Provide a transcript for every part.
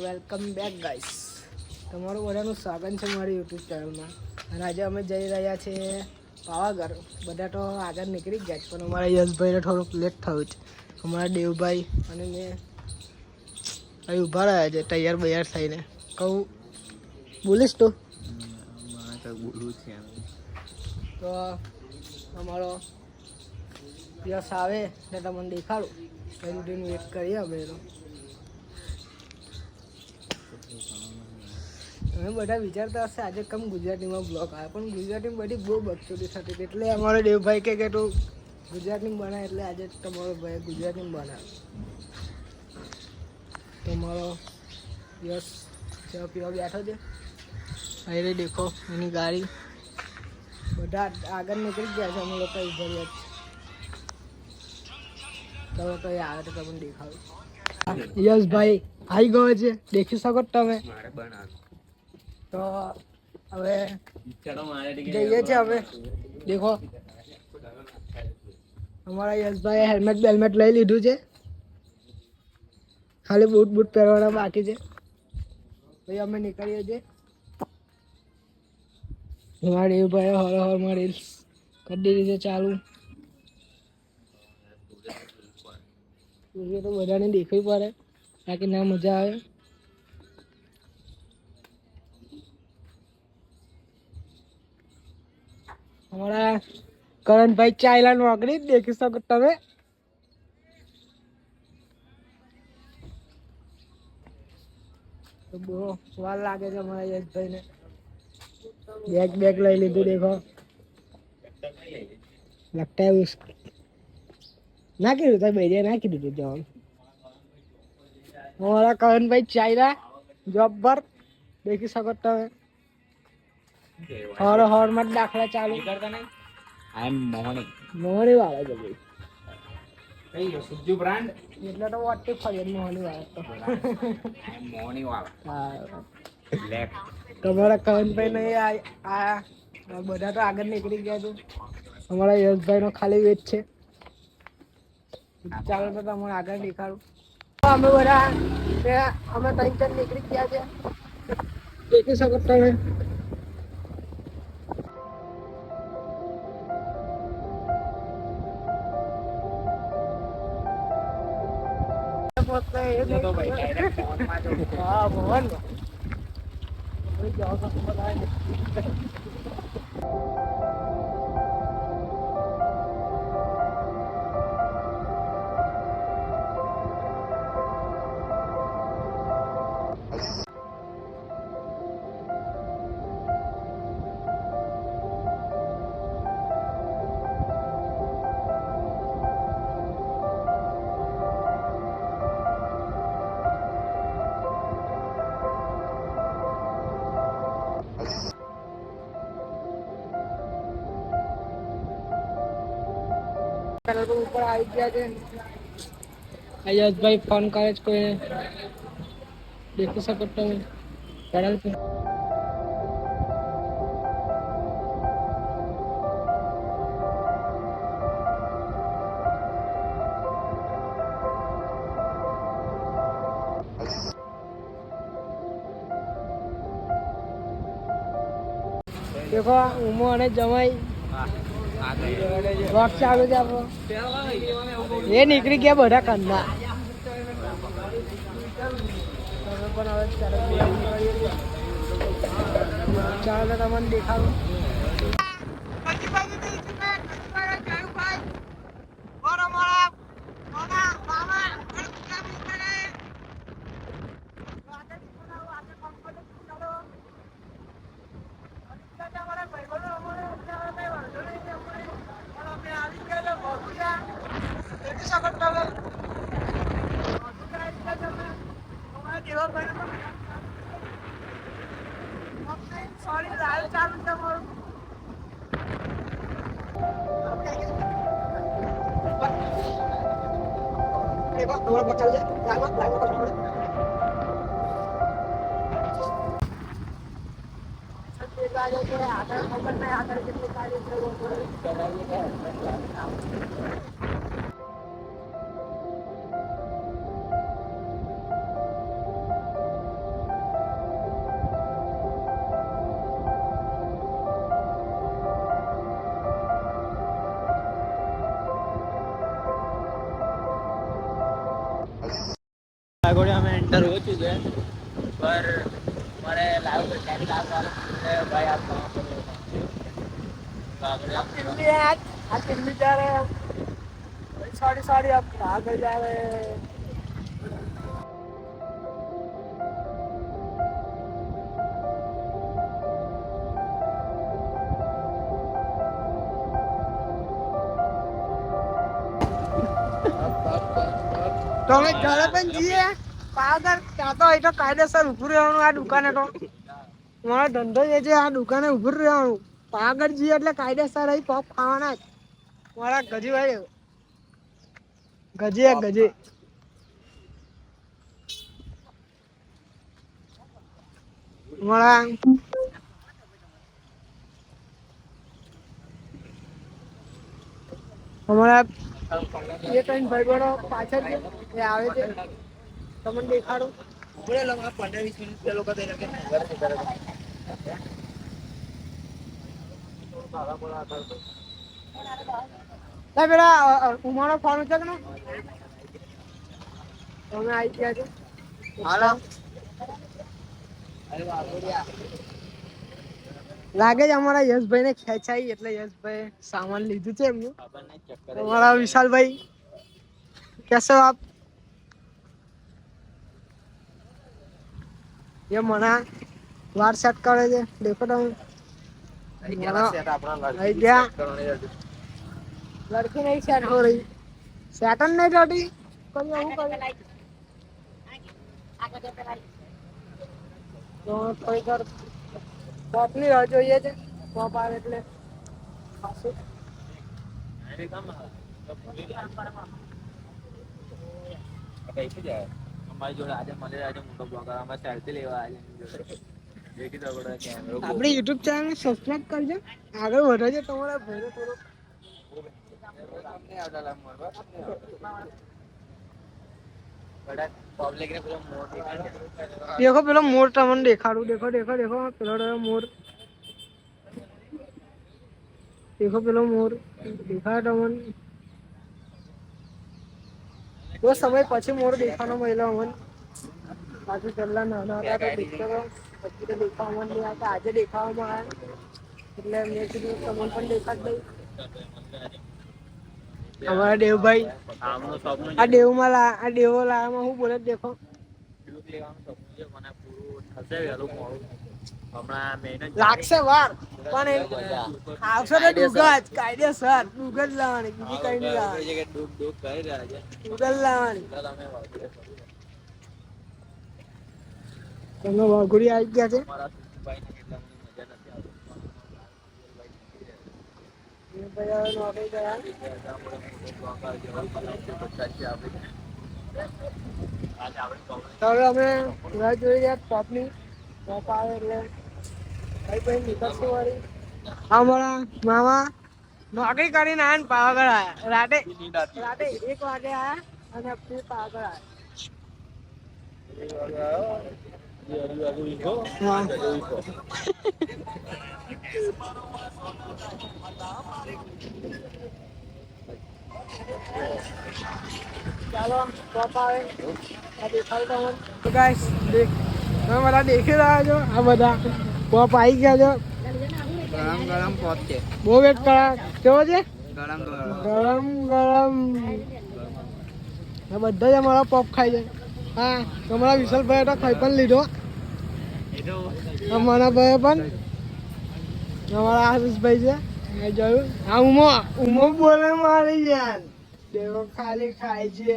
Welcome back guys, તમારું બધાનું સ્વાગત છે મારી યુટ્યુબ ચેનલમાં. અને આજે અમે જઈ રહ્યા છીએ પાવાગઢ. બધા તો આગળ નીકળી ગયા છે, પણ અમારા યશભાઈને થોડુંક લેટ થયું છે. અમારા દેવભાઈ અને મેં અહીં ઊભા રહ્યા છે તૈયાર બૈયાર થઈને. કહું બોલીશ તો બોલવું છે તો અમારો યશ આવે એટલે તમને દેખાડું. કઈ વેટ કરીએ અમે એનો. તમે બધા વિચારતા હશે આજે કમ ગુજરાતીમાં બ્લોગ આવે, પણ ગુજરાતીમાં બધી બહુ બકચોદી થતી હતી. એટલે અમારો દેવભાઈ કે તું ગુજરાતીમાં બનાવે, એટલે આજે તમારો ભાઈ ગુજરાતીમાં બનાવે. તમારો યશ ચા પીવા બેઠો છે. અહીં દેખો એની ગાડી. બધા આગળ નીકળી ગયા છે, અમે લોકો ઉભર્યા છે. તમે કઈ આવે તો તમને દેખાડું. યશભાઈ આવી ગયો છે, દેખી શકો તમે. તો હવે જઈએ છીએ અમે. દેખો અમારા યશભાઈ હેલ્મેટ બેલ્મેટ લઈ લીધું છે, ખાલી બૂટ બૂટ પહેરવાના બાકી છે. પછી અમે નીકળીએ છીએ. અમારા દેવભાઈ હર હરમાં રીલ્સ કરી દીધી છે ચાલુ. તો બધાને દેખવી પડે બાકી ના મજા આવે. हमारा करण भाई चाइला नौकरी देख सको તમે. તો બહુ વાર લાગે છે અમારા યશભાઈ ને. બેગ લઈ લીધું દેખો. लगता है નાખી દીધું ભાઈ, નાખી દીધું જવાનું. हमारा करण भाई चाइला जॉब पर દેખી શકો તમે. હર હર માં દાખલા ચાલુ કરતા નહીં. આઈ એમ મોર્નિંગ મોહની વાળા છે ભાઈ. કઈ ગયો સુજુ બ્રાન્ડ એટલે તો વાટી ફરી મોહની વાળા તો. આઈ એમ મોર્નિંગ વાળા હા બ્લેક. તમારા કવનભાઈ નહીં આયા, બધા તો આગળ નીકળી ગયા છે. અમારા યશભાઈ નો ખાલી વેચ છે. ચાલો તો તમને આગળ દેખાડું. અમે બધા અમે 3-4 નીકળી ગયા છે, દેખી શકો તમે. હા મોહન ઉપર આવી ગયા છે. યશભાઈ ફોન કરે છે કોઈ, દેખી શકો તમે. પેડલ પર દેખો ઉમો અને જમાઈ વોક ચાલુ છે આપણો. એ નીકળી ગયા બધા કંદા. તમે પણ હવે ચાલો તમને દેખાડું. આગળ અમે એન્ટર हो चुके हैं पर हमारे लाइव टेक्निक वाले भाई आप कहाँ पर हो आज दिल्ली जा रहे हैं सॉरी सॉरी आप आगे जा रहे हैं તો અમે ઘરે પણ જઈએ પાવગર ત્યાં તો એ તો કાયદેસર ઉભું રહેવાનું આ દુકાને તો મારો ધંધો જે છે આ દુકાને ઉભું રહેવાનું પાવગર જઈએ એટલે કાયદેસર અહીં પગ ખાવાના જ મારા ગજી ભાઈ ગજી ગજી મારા અમારા એ ત્રણ ભાઈબંધો પાછળ છે એ આવે છે તમને દેખાડો બોલે લો 15-20 મિનિટ તે લોકો થઈ શકે લા બેટા ઉમાનો ફોન છે કે તમે આવી ગયા છો હાલો લાગે છે અમારા યશભાઈ ને ખેંચાઈ એટલે યશભાઈ સામાન લીધું છે એમનું हमारा विशाल भाई कैसे हो आप ये मना वार सेट करे छे देखो तो लड़की नहीं सेट हो रही सेटन नहीं थोड़ी कोई એવું કરે તો કોઈ કર પોપની રાહ જોઈએ છે પોપ આવે એટલે ખાસું અમારી જોડે આજે મળે આજે મોટો બ્લોગર અમે સેલ્ફી લેવા આજે દેખી તો બડા કેમેરો આપણી YouTube ચેનલ ને સબસ્ક્રાઇબ કરજો આગળ વધજો તમારા ભાઈનો થોડો સામને આવતા લામ બડા પબ્લિક ને પેલો મોર દેખાડે देखो પેલો મોર તમને દેખાડું देखो देखो देखो પેલો રહ્યો મોર देखो પેલો મોર દેખાડો તમને वो समय પછી મોર દેખાનો મળ્યો અમને બાકી પહેલા નાના હતા તો દેખતો પછી તો દેખાવામાં નહીં આવતા આજે દેખાવામાં આવ્યા એટલે મેં કીધું તમને પણ દેખાડ દઉં અમારા દેવભાઈ આમનો સ્વપ્ન આ દેવમાં આ દેવો લાયામાં હું બોલે દેખો ડૂબ લેવાનું સ્વપ્ન છે મને પૂરું થશે વેલું મોડું હમણાં મહેનત લાગશે વાર પણ આવશે તો ડુગજ કાયદેસર ડુગજ લાવવાની બીજી કઈ નહીં લાવવાની કે ડૂબ ડૂબ કરી રહ્યા છે ડુગજ લાવવાની તમે વાગડે તમને વાઘુડી આવી ગયા છે મારા સુભાઈ ને કેટલા મને મજા નથી આવતી તો હવે અમે રાહ જોઈ રહ્યા પોપની પોપ આવે એટલે ભાઈ ભાઈ નીકળશું વાળી અમારા મામા નોકરી કરીને આયા ને પાવાગઢ આયા રાતે 1 વાગે આયા અને પછી પાવાગઢ ચાલો પોપ આવે આ દેખાડો તમને તો ગાઈસ દેખ તમે બધા દેખી રહ્યા છો આ બધા પોપ આવી ગયા છો ગરમ ગરમ પોપ છે બહુ વેટ કરા કેવો છે ગરમ ગરમ ગરમ ગરમ આ બધા જ અમારા પોપ ખાઈ છે હા તમારા વિશાલભાઈ તો ખાઈ પણ લીધો અમારા ભાઈ પણ અમારા આશીષભાઈ છે મેં જોયું હા ઉમો બોલે મારી યાર દેવો ખાલી ખાય છે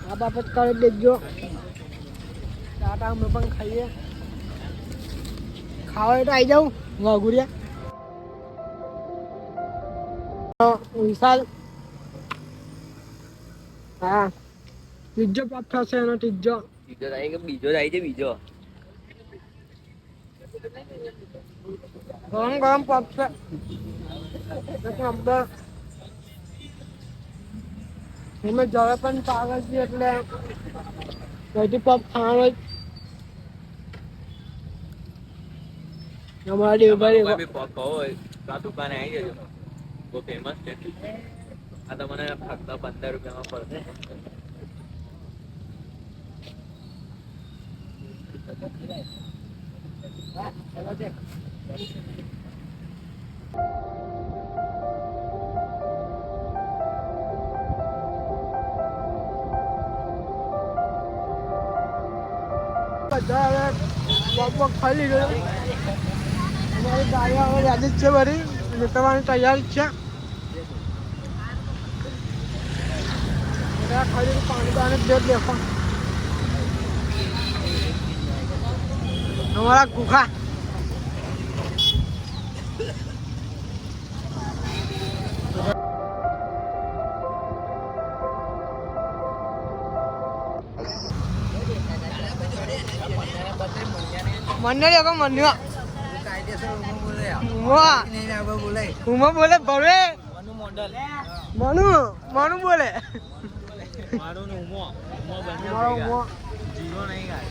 આ બાબત કરી દેજો ટાટા અમે પણ ખાઈએ ખાવા તો આવી જાઉં વાઘુરિયા વિશાલ હા ત્રીજો પ્રાપ્ત થશે એનો ત્રીજો બીજો જાય છે બીજો ગરમ ગરમ પપ છે અમે જવે પણ પાગલ છીએ એટલે કઈથી પપ ખાવાનો જ અમારા દેવભાઈ પોપ હોય તો આ દુકાને આવી જજો બહુ ફેમસ છે આ તો મને ફક્ત 15 રૂપિયામાં પડશે. બધા હવે પગ ખાઈ લીધો. અમારી ગાડી હવે યાદી જ છે બધી નીકળવાની તૈયારી છે. ખાલી પાણી પાણી જ દેખો અમારા ગુખા મંડળ એકો મંડળ ઉમા બોલે ભવે મનુ બોલે મારું ને ઉમો બંને મારો ઉમો જીરો નહીં ગાય.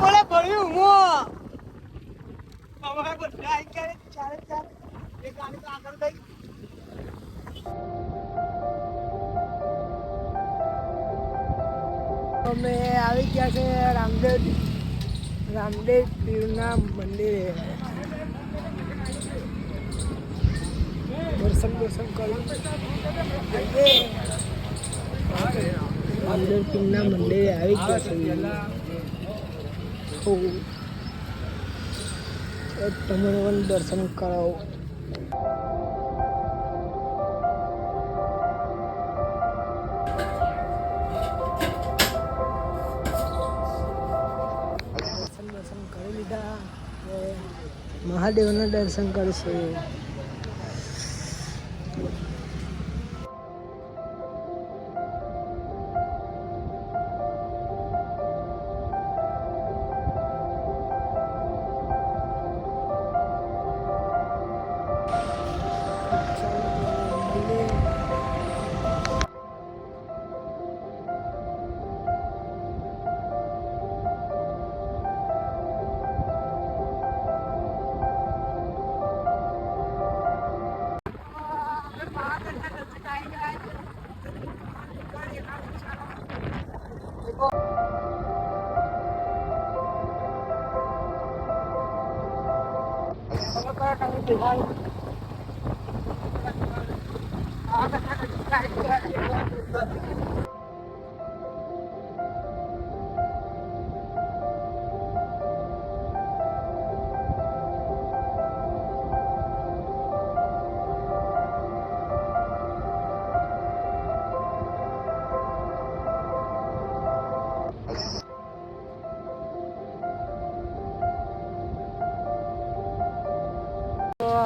બોલે ભર્યું હું અમારા બધા આવી ગયા ચારે ચાર એક ગાડી તો આગળ ગઈ. અમે આવી ગયા છે રામદેવ પીરના મંદિરે દર્શન કરો. રામદેવ પીરના મંદિરે આવી ગયા છે. તમને પણ દર્શન કરાવો. દર્શન કરી લીધા. મહાદેવના દર્શન કરશે.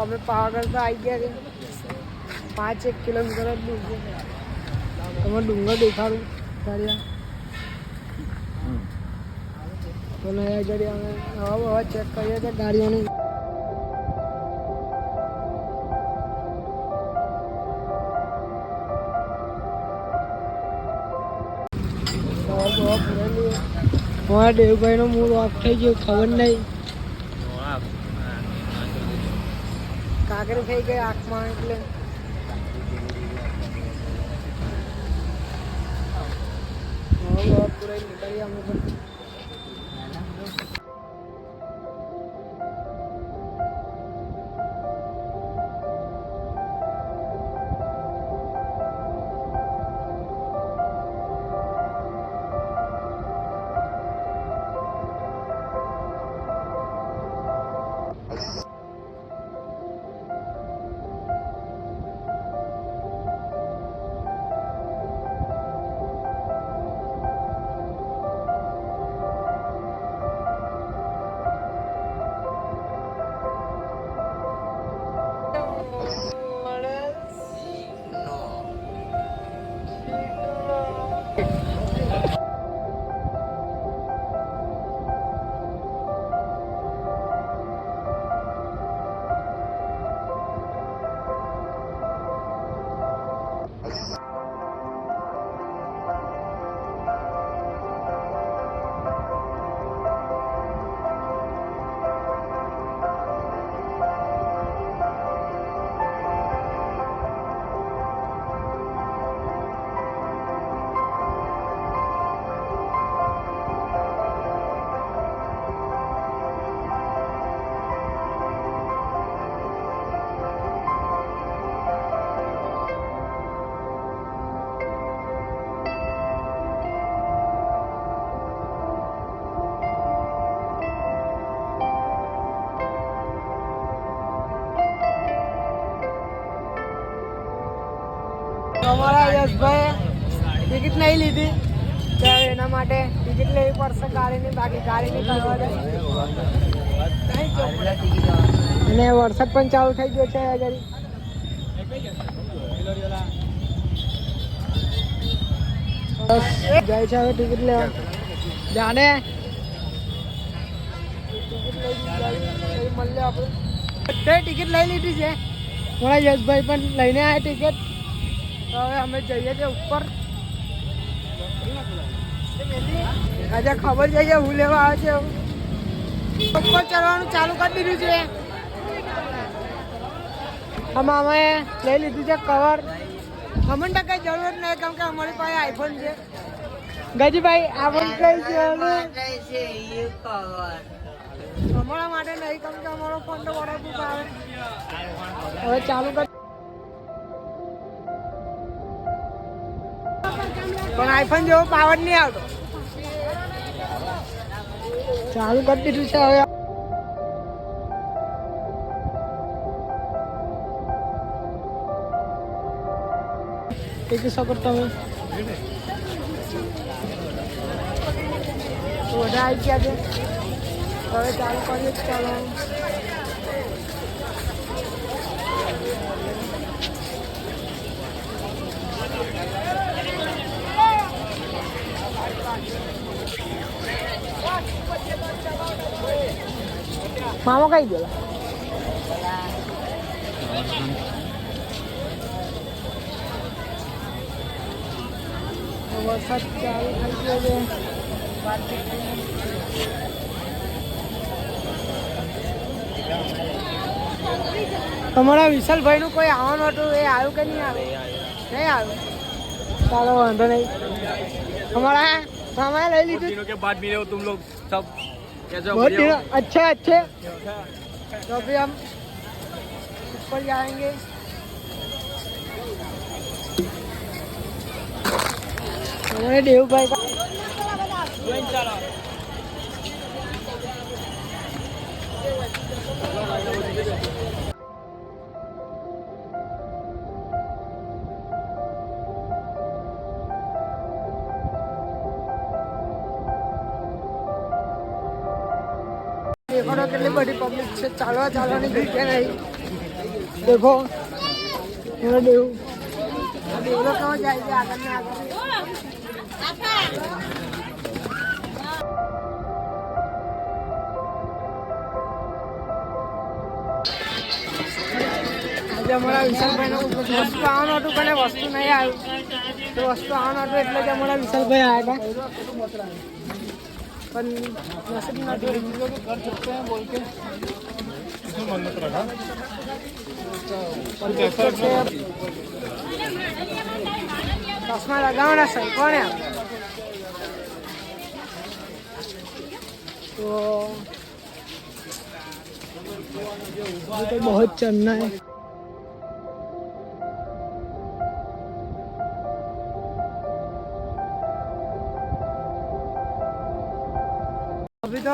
અમે પાવાગઢ તો આવી ગયા છે. 5-1 કિલોમીટર જ દૂર છે. તમે ડુંગર દેખાડું ગાડીયા તો નયા જડી અમે હવે ચેક કરીએ તો ગાડીઓનું દેવભાઈ નો મૂડ ઓફ થઈ ગયો ખબર નહીં. કાકરી થઈ ગઈ આંખમાં એટલે પૂરા નીકળી અમે પણ યશભાઈ ટિકિટ નહીં લીધી તો એના માટે ટિકિટ લેવી પડશે ગાડીની, બાકી ગાડીની કરવા દે. અને વરસાદ પણ ચાલુ થઈ ગયો છે આગળ. જાય છે હવે ટિકિટ લેવા. જાણે મળે આપણે ટિકિટ લઈ લીધી છે. મારા યશભાઈ પણ લઈને આવ્યા ટિકિટ. તો હવે અમે જઈએ છીએ ઉપર. આજે ખબર છે હું લેવા આવે છે. ઉપર ચડવાનું ચાલુ કરી દીધું છે. આમાં અમે લઈ લીધું છે કવર. અમને તો કઈ જરૂર નહીં, કેમ કે અમારી પાસે આઈફોન છે. ગજીભાઈ આઈફોન કઈ છે અમારા માટે નહીં, કેમ કે અમારો ફોન તો વોટરપ્રૂફ આવે. હવે ચાલુ કર. પણ આઈફોન જેવો પાવર નહીં આવતો. ચાલુ કરી દીધું છે હવે. દેખી શકો તમે બધા આવી ગયા છે. હવે ચાલુ કરીએ. ચાલો મામા કઈ ગયેલા? વરસાદ ચાલુ થઈ ગયો છે. તમારા વિશાલભાઈ નું કોઈ આવવાનું હતું, એ આવ્યું કે નહીં આવે? નહીં આવ્યું. ચાલો વાંધો નહીં. हमारा सामान ले लीजिए. दिनों के बाद मिले हो तुम लोग सब, कैसे हो? बहुत दिनों अच्छे अच्छे. तो अभी हम ऊपर जाएंगे. हमारे देव भाई का देखो ना कितनी बड़ी पब्लिक से चालवा चालवानी दिखे नहीं. देखो मेरा देव लोग कहाँ जाएंगे आगे में आगे. આજે અમારા વિશાલભાઈ નો વસ્તુ આવવાનું હતું પણ વસ્તુ નહીં આવ્યું. તો વસ્તુ આવવાનું હતું એટલે જ અમારા વિશાલભાઈ આવ્યા હતા. પણ नसीब ना कर सकते हैं बोल के मन्नत रखा. चश्मा लगाना सही कौन है? तो बहुत चलना है. अभी तो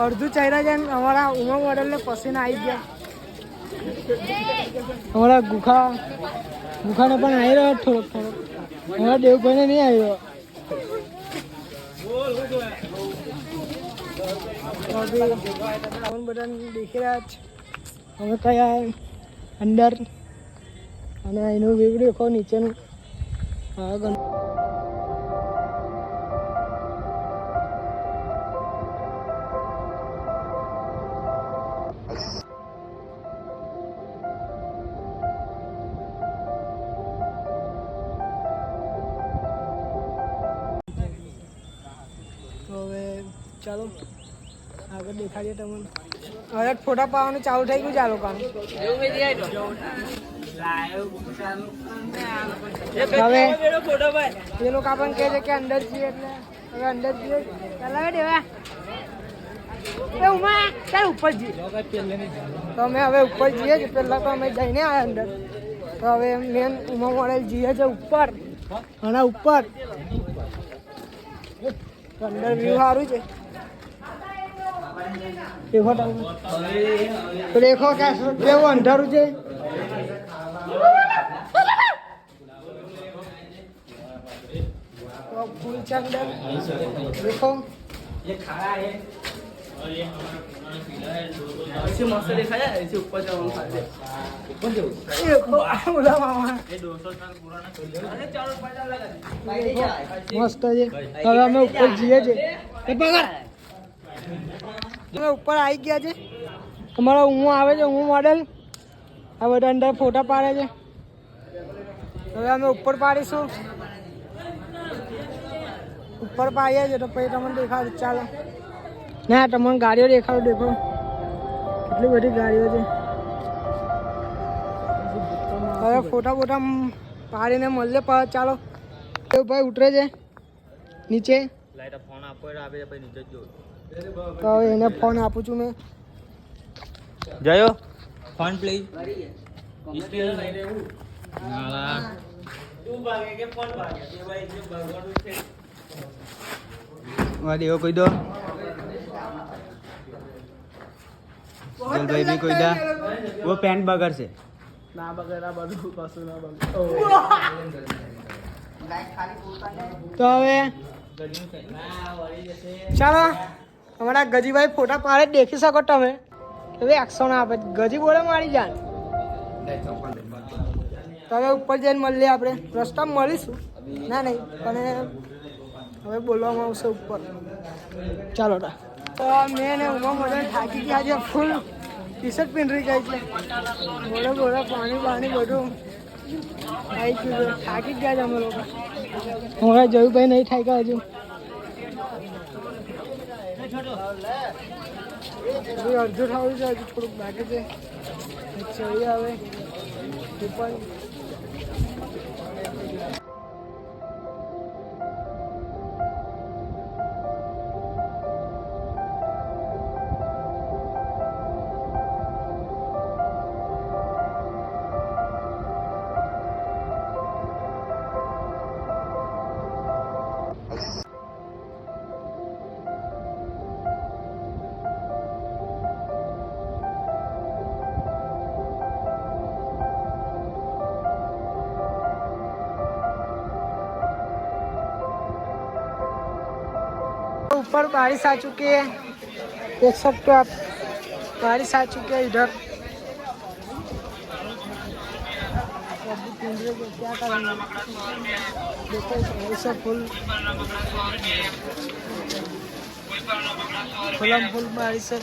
अर्धू चेहरा जन हमारा उमंग मॉडल ने पसीना आई गया. हमारा गुखा ने पण आई रहा थोड़ा थोड़ा. हमारा देव भाई ने नहीं आई रहा. अभी बटन दिख रहा है. हमें कया अंदर અને એનું વ્યૂ દેખો નીચેનું. તો હવે ચાલો આગળ દેખાડીએ તમને. હવે ફોટા પાવાનું ચાલુ થઈ ગયું છે આ લોકોનું. હવે એ લોકો આપણને કહે છે કે અંદર જઈએ એટલે હવે અંદર જઈએ. ચાલો દેવા એ ઉમા ચાલ ઉપર જઈએ. તો અમે હવે ઉપર જઈએ છીએ. પહેલાં તો અમે જઈને આવ્યા અંદર. તો હવે મેન ઉમા મોડેલ જઈએ છે ઉપર. અને ઉપર અંદર વ્યૂ સારું છે. દેખો તો દેખો કેવું અંધારું છે. और फूल के अंदर देखो ये खारा है और ये हमारा पुराना किला है ऐसे मस्त देखा जाए ऐसे ऊपर जाओ हम खाते ऊपर जाओ देखो बोला मामा ये 200 साल पुराना किला अरे चारों पैसा लगा मस्त है હવે અમે ઉપર જઈએ છે એ પકડ અમે ઉપર આવી ગયા છે અમારો હું આવે છે હું મોડેલ આ બધા અંદર ફોટા પાડે છે હવે અમે ઉપર પાડીશું ઉપર પાડીએ છે તો પછી તમને દેખાડું ચાલો ના તમને ગાડીઓ દેખાડું દેખો કેટલી બધી ગાડીઓ છે હવે ફોટા બોટા પાડીને મળીએ ચાલો એ ભાઈ ઉતરે છે નીચે લાઈટ ફોન આપો એટલે આવે પછી નીચે જ જો તો હવે એને ફોન આપું છું મેં જયો ફોન પ્લીઝ હિસ્ટ્રી લઈ લેવું નાલા તું ભાગે કે ફોન ભાગે તે ભાઈ જે ભગવાન છે वाह देखो कोई दो चल भाई भी कोई दा वो पैंट बगर से ના બગેરા બધું કશું ના બગેર તો હવે ચાલો અમારા ગજીભાઈ ફોટા પાડે દેખી શકો તમે હવે એક્શન આપે ગજી બોલે મારી જાન તો હવે ઉપર જઈને મળીએ આપણે રસ્તામાં મળીશું ના નહીં પણ હવે બોલવામાં આવશે ઉપર ચાલો તો મેં ને ઉમા મને થાકી ગયા છે ફૂલ ટી શર્ટ પહેરી ગઈ છે બોલો પાણી બધું આવી ગયું છે થાકી ગયા છે અમે લોકો હવે જયુભાઈ નહીં થાક્યા હજુ અડધું થયું છે હજુ થોડુંક બાકી છે ચડી આવે ઉપર ऊपर बारिश आ चुकी है देख सकते हो आप बारिश आ चुकी है इधर क्या करेंगे देखो ऐसा फुल फुल बारिश है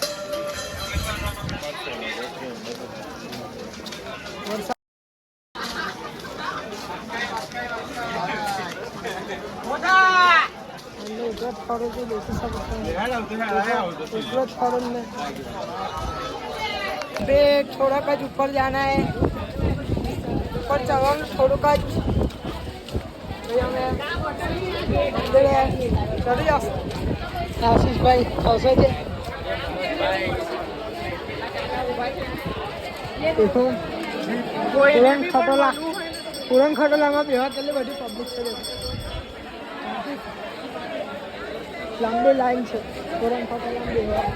फॉरन जो देखी सकते हैं फॉरन में बे थोड़ा का ऊपर जाना है ऊपर चढ़ना थोड़ा का चली आशीष भाई આવશે છે देखो પૂરણ ખટોલામાં બેવા કેટલી બધી પબ્લિક છે લાંબી લાઈન છે પૂરણ ખટોલામાં બેવા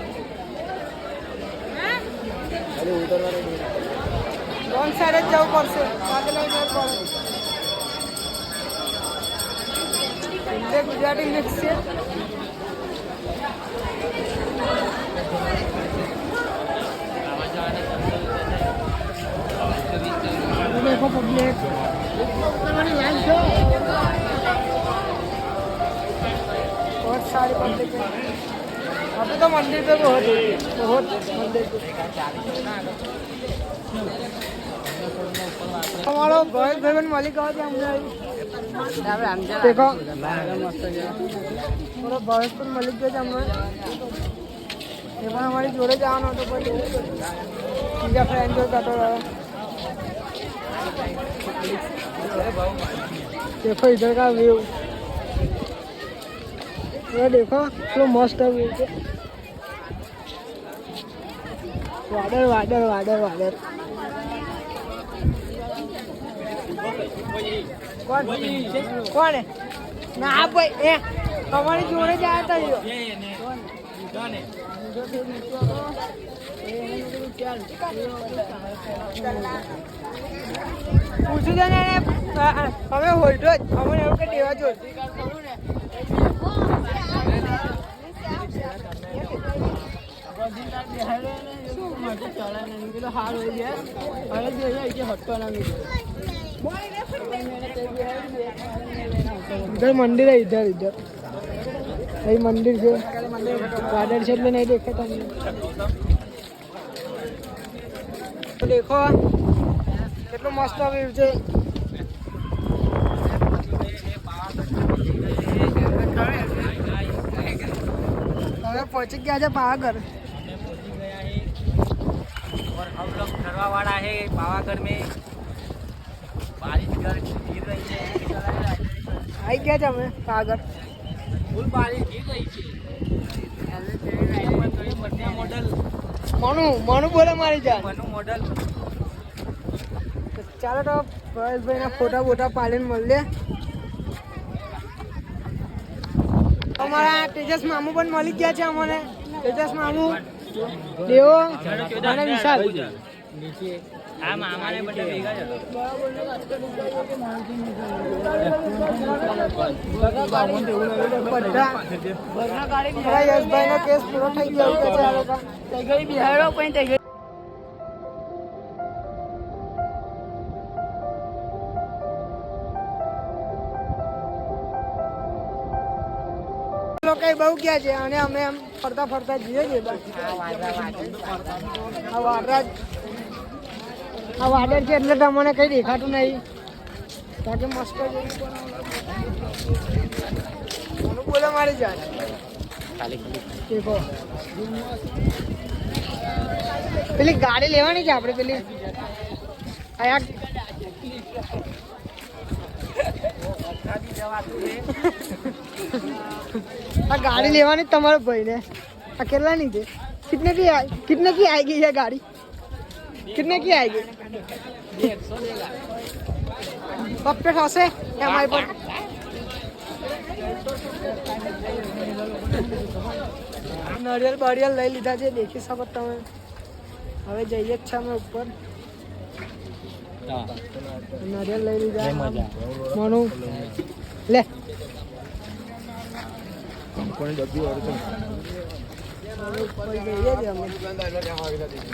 રોંગ સાઈડ જ જવું પડશે આગળ જવું પડે ગુજરાતી મિક્સ છે देखो पब्लिक बहुत सारी पब्लिक है अभी तो मंदिर पे बहुत मंदिर पे हमारा भाई भाई मालिक आ गया हमने देखो हमारा भाई पर मालिक गया हमने ये पण हमारी जोड़े जाना तो पर ठीक है फ्रेंड जो काटो रहा देखो इधर का व्यू ये देखो तो मस्त है व्यू वादळ वादळ वादळ वादळ कौन है ना भाई ए हमारी जोड़े जाता है પૂછું છે ને અમે હોઈતો જ અમને એવું કે ટેવા જો इधर मंदिर है इधर इधर यही मंदिर से वादळ से नहीं देखे था तो देखो कितना मस्त व्यू છે હવે પહોંચી ગયા છે પાવાગઢ और हम लोग करवा वाला है पावागढ़ में बारिश गिर रही है આવી ગયા છે અમે પાવાગઢ फुल बारिश गिर रही है मॉडल મનુ બોલે મારી જાન मनु मॉडल ચાલો તો પરેશભાઈ ના ફોટા બોટા પાડીને મળીએ અમારા તેજસ મામુ પણ મળી ગયા છે અમને તેજસ મામુ દેવો અને વિશાલ આ મામાને બધા ભેગા જ બધા યશભાઈ નો કેસ પૂરો થઈ ગયો છે આ લોકો બિહારો પણ લોકો બહુ ગયા છે અને અમે એમ ફરતા ફરતા જઈએ છીએ આ વાદળ છે એટલે તમને કઈ દેખાતું નહીં બાકી મસ્ત બોલે મારી જાન દેખો પેલી ગાડી લેવાની છે આપણે પેલી આ ગાડી લેવાની તમારા ભાઈને આ કેટલાની છે कितने की आएगी ये गाड़ी कितने की आएगी कब हंसे हमारे पर नारियल बारियल लई लीधा છે દેખી શકો તમે હવે જઈએ જ છે અમે ઉપર નારિયેલ લઈ લીધા મનુ લે ઉપર જઈએ જ અમે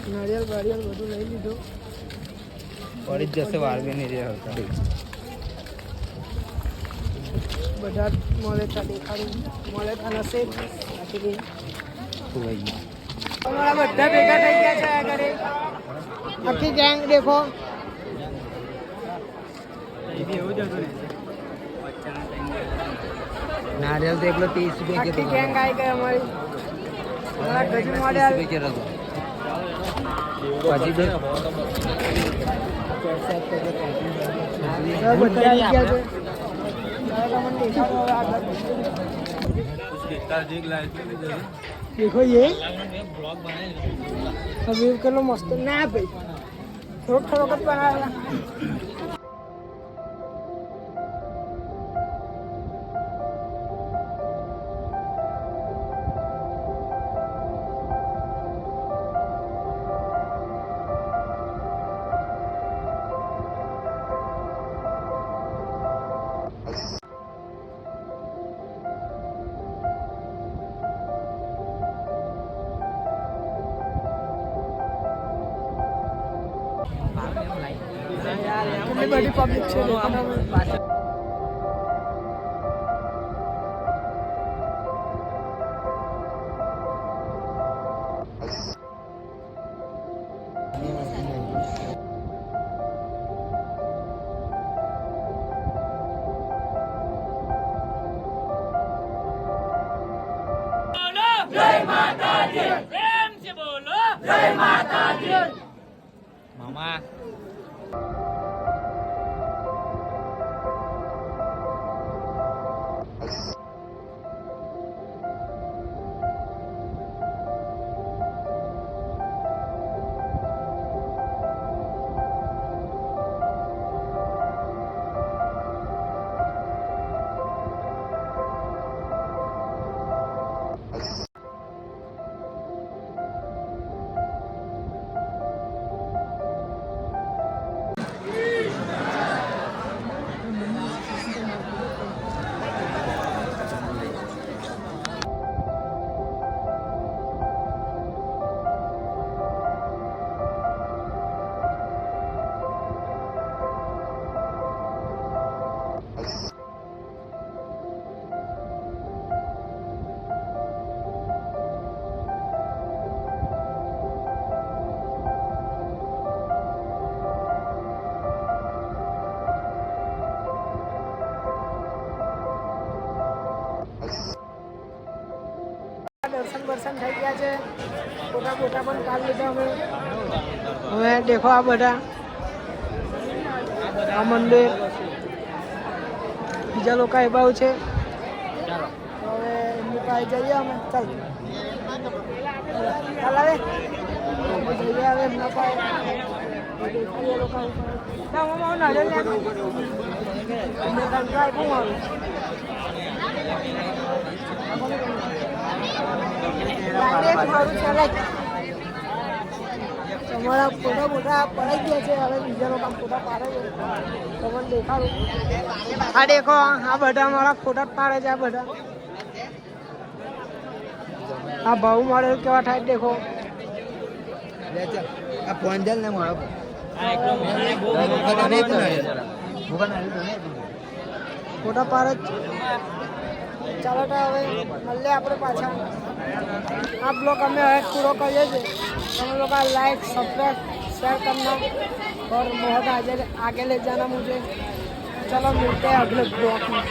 નારિયેલ બારિયેલ બધું લઈ લીધું પડી જ જશે વાર બી નહીં રહે બધા મળે ત્યાં દેખાડું મળે ત્યાં નસીબ બાકી અમારા બધા ભેગા થઈ ગયા છે આ ઘરે આખી ગેંગ દેખો नारियल देख लो 30 रुपए के આખી ગેંગ આવી ગઈ અમારી અમારા ગજુ મોડેલ के रखो પછી દે બધા આવી ગયા છે તમને દેખાડો હવે આગળ देखो ये अभी करो मस्त ना भाई थोड़ा थोड़ा कट बनाया बड़ी पब्लिक છે મામા દર્શન થઈ ગયા છે. ફોટા પણ કાઢી લીધા અમે. હવે દેખો આ બધા આ મંદિર બીજા લોકો એ બાજુ છે. હવે એમની પાસે જઈએ અમે. ચાલ આવે જઈએ હવે એમના પાસે. તમારા ફોટા પડાઈ ગયા છે. હવે બીજા લોકો ફોટા પાડે છે. તમને દેખાડું. આ દેખો આ બધા મારા ફોટા પાડે છે. આ બધા આ ભાવ મળે કેવા થાય દેખો. આ પોંજલ ને મારો ફોટા પાડે જ. ચાલો તો હવે મળીએ આપણે પાછા. આ બ્લોગ અમે હવે પૂરો કરીએ છીએ. તમે लोग लाइक सब्सक्राइब शेयर करना और बहुत आगे ले जाना मुझे. चलो मिलते हैं अगले ब्लॉग में.